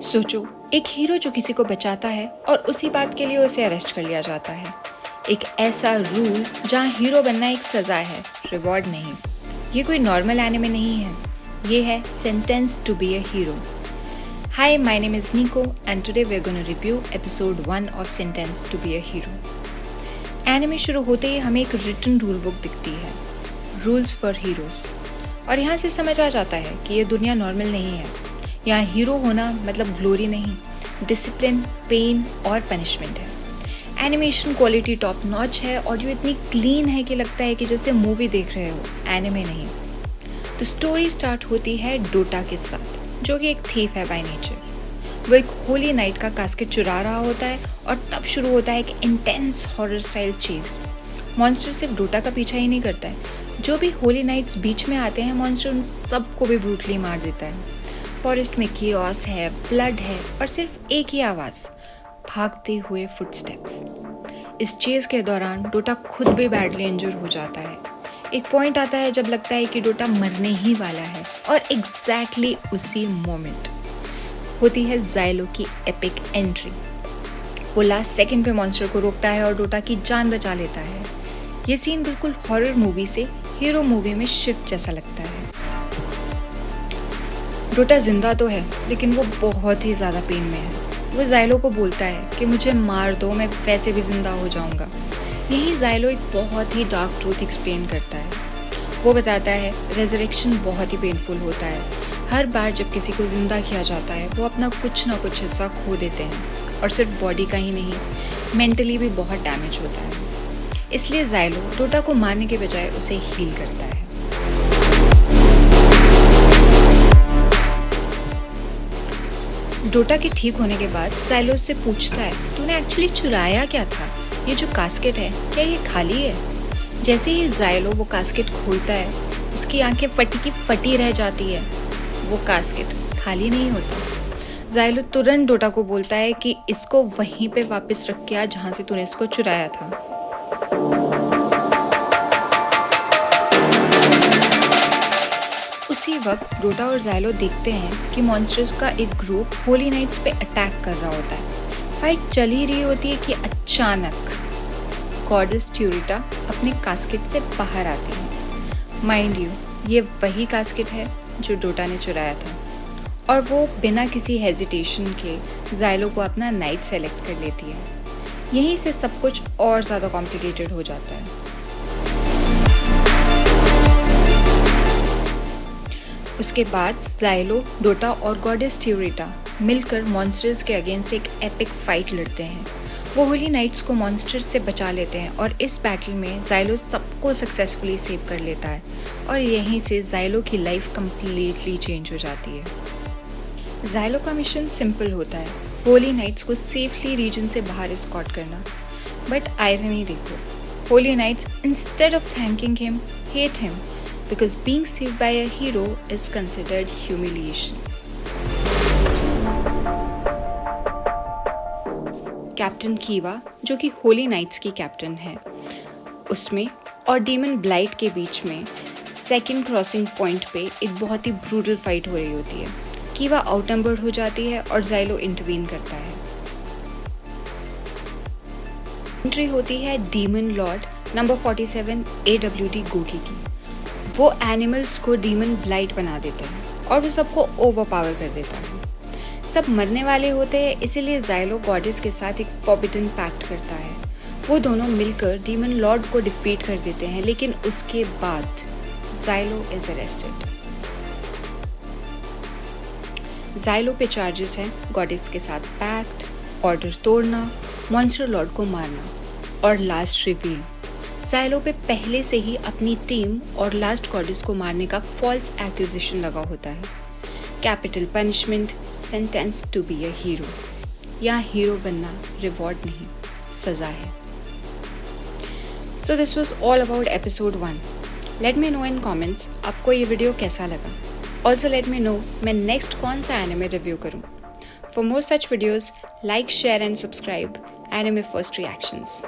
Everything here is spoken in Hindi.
सोचो, एक हीरो जो किसी को बचाता है और उसी बात के लिए उसे अरेस्ट कर लिया जाता है। एक ऐसा रूल जहाँ हीरो बनना एक सज़ा है, रिवॉर्ड नहीं। ये कोई नॉर्मल एनिमे नहीं है, ये है sentence to be a hero. Hi, my name is Nico and today we're going to review episode 1 of Sentence to be a Hero. Anime शुरू होते ही हमें एक रिटन रूल बुक दिखती है, रूल्स फॉर हीरोज। और यहाँ से समझ आ जाता है कि ये दुनिया नॉर्मल नहीं है। यहाँ हीरो होना मतलब ग्लोरी नहीं, डिसिप्लिन, पेन और पनिशमेंट है। एनिमेशन क्वालिटी टॉप नॉच है, ऑडियो इतनी क्लीन है कि लगता है कि जैसे मूवी देख रहे हो, एनिमे नहीं। तो स्टोरी स्टार्ट होती है डोटा के साथ, जो कि एक थीफ है बाय नेचर। वो एक होली नाइट का कास्केट चुरा रहा होता है और तब शुरू होता है एक इंटेंस हॉरर स्टाइल चीज़। मॉन्स्टर सिर्फ डोटा का पीछा ही नहीं करता है, जो भी होली नाइट्स बीच में आते हैं मॉन्स्टर उन सबको भी ब्रूटली मार देता है। फॉरेस्ट में कियोस है, ब्लड है और सिर्फ एक ही आवाज़, भागते हुए फुटस्टेप्स। इस चेज़ के दौरान डोटा खुद भी बैडली इंजर हो जाता है। एक पॉइंट आता है जब लगता है कि डोटा मरने ही वाला है और एग्जैक्टली उसी मोमेंट होती है ज़ाइलो की एपिक एंट्री। वो लास्ट सेकंड पे मॉन्स्टर को रोकता है और डोटा की जान बचा लेता है। ये सीन बिल्कुल हॉरर मूवी से हीरो मूवी में शिफ्ट जैसा लगता है। डोटा जिंदा तो है लेकिन वो बहुत ही ज़्यादा पेन में है। वो ज़ाइलो को बोलता है कि मुझे मार दो, मैं वैसे भी जिंदा हो जाऊंगा। यही ज़ाइलो एक बहुत ही डार्क ट्रूथ एक्सप्लेन करता है। वो बताता है रेजरेक्शन बहुत ही पेनफुल होता है। हर बार जब किसी को ज़िंदा किया जाता है वो अपना कुछ ना कुछ हिस्सा खो देते हैं, और सिर्फ बॉडी का ही नहीं, मेंटली भी बहुत डैमेज होता है। इसलिए ज़ाइलो डोटा को मारने के बजाय उसे हील करता है। डोटा के ठीक होने के बाद ज़ाइलो उससे पूछता है, तूने एक्चुअली चुराया क्या था? ये जो कास्केट है क्या ये खाली है? जैसे ही ज़ाइलो वो कास्केट खोलता है उसकी आंखें फटी की फटी रह जाती है। वो कास्केट खाली नहीं होता। ज़ाइलो तुरंत डोटा को बोलता है कि इसको वहीं पे वापस रख के आ जहाँ से तूने इसको चुराया था। उसी वक्त डोटा और ज़ाइलो देखते हैं कि मॉन्स्टर्स का एक ग्रुप होली नाइट्स पे अटैक कर रहा होता है। फाइट चल ही रही होती है कि अचानक गॉडेस ट्यूरिटा अपने कास्केट से बाहर आती है। माइंड यू, ये वही कास्केट है जो डोटा ने चुराया था, और वो बिना किसी हेजिटेशन के ज़ाइलो को अपना नाइट सेलेक्ट कर लेती है। यहीं से सब कुछ और ज़्यादा कॉम्प्लिकेटेड हो जाता है। उसके बाद ज़ाइलो, डोटा और गॉडेस ट्यूरिटा मिलकर मॉन्स्टर्स के अगेंस्ट एक एपिक फाइट लड़ते हैं। वो होली नाइट्स को मॉन्स्टर्स से बचा लेते हैं और इस बैटल में ज़ाइलो सबको सक्सेसफुली सेव कर लेता है, और यहीं से ज़ाइलो की लाइफ कम्प्लीटली चेंज हो जाती है। ज़ाइलो का मिशन सिंपल होता है, होली नाइट्स को सेफली रीजन से बाहर एस्कॉर्ट करना। बट आयरनी देखो, holy knights instead of thanking him hate him, because being saved by a hero is considered humiliation. Captain Kiva, जो कि होली नाइट्स की कैप्टन है, उसमें और डीमन ब्लाइट के बीच में सेकंड क्रॉसिंग पॉइंट पे एक बहुत ही ब्रूटल फाइट हो रही होती है। कीवा आउटनंबर्ड हो जाती है और ज़ाइलो इंटरवीन करता है। एंट्री होती है demon Lord number 47 AWD Gogi की। वो एनिमल्स को डीमन ब्लाइट बना देते हैं और वो सबको ओवरपावर कर देता है। सब मरने वाले होते हैं, इसीलिए ज़ाइलो गॉडेस के साथ एक फॉरबिडन पैक्ट करता है। वो दोनों मिलकर डीमन लॉर्ड को डिफीट कर देते हैं, लेकिन उसके बाद ज़ाइलो इज अरेस्टेड। ज़ाइलो पे चार्जेस हैं गॉडेस के साथ पैक्ट, ऑर्डर तोड़ना, मॉन्स्टर लॉर्ड को मारना, और लास्ट रिवील, ज़ाइलो पे पहले से ही अपनी टीम और लास्ट गॉडेस को मारने का फॉल्स एक्यूजेशन लगा होता है। Capital punishment, sentence to be a hero. यहाँ हीरो बनना रिवॉर्ड नहीं, सज़ा है। So this was all about episode 1। Let me know in comments आपको ये वीडियो कैसा लगा। ऑल्सो लेट मी नो मैं नेक्स्ट कौन सा एनिमे रिव्यू करूँ। For more such videos like, share and subscribe anime first reactions.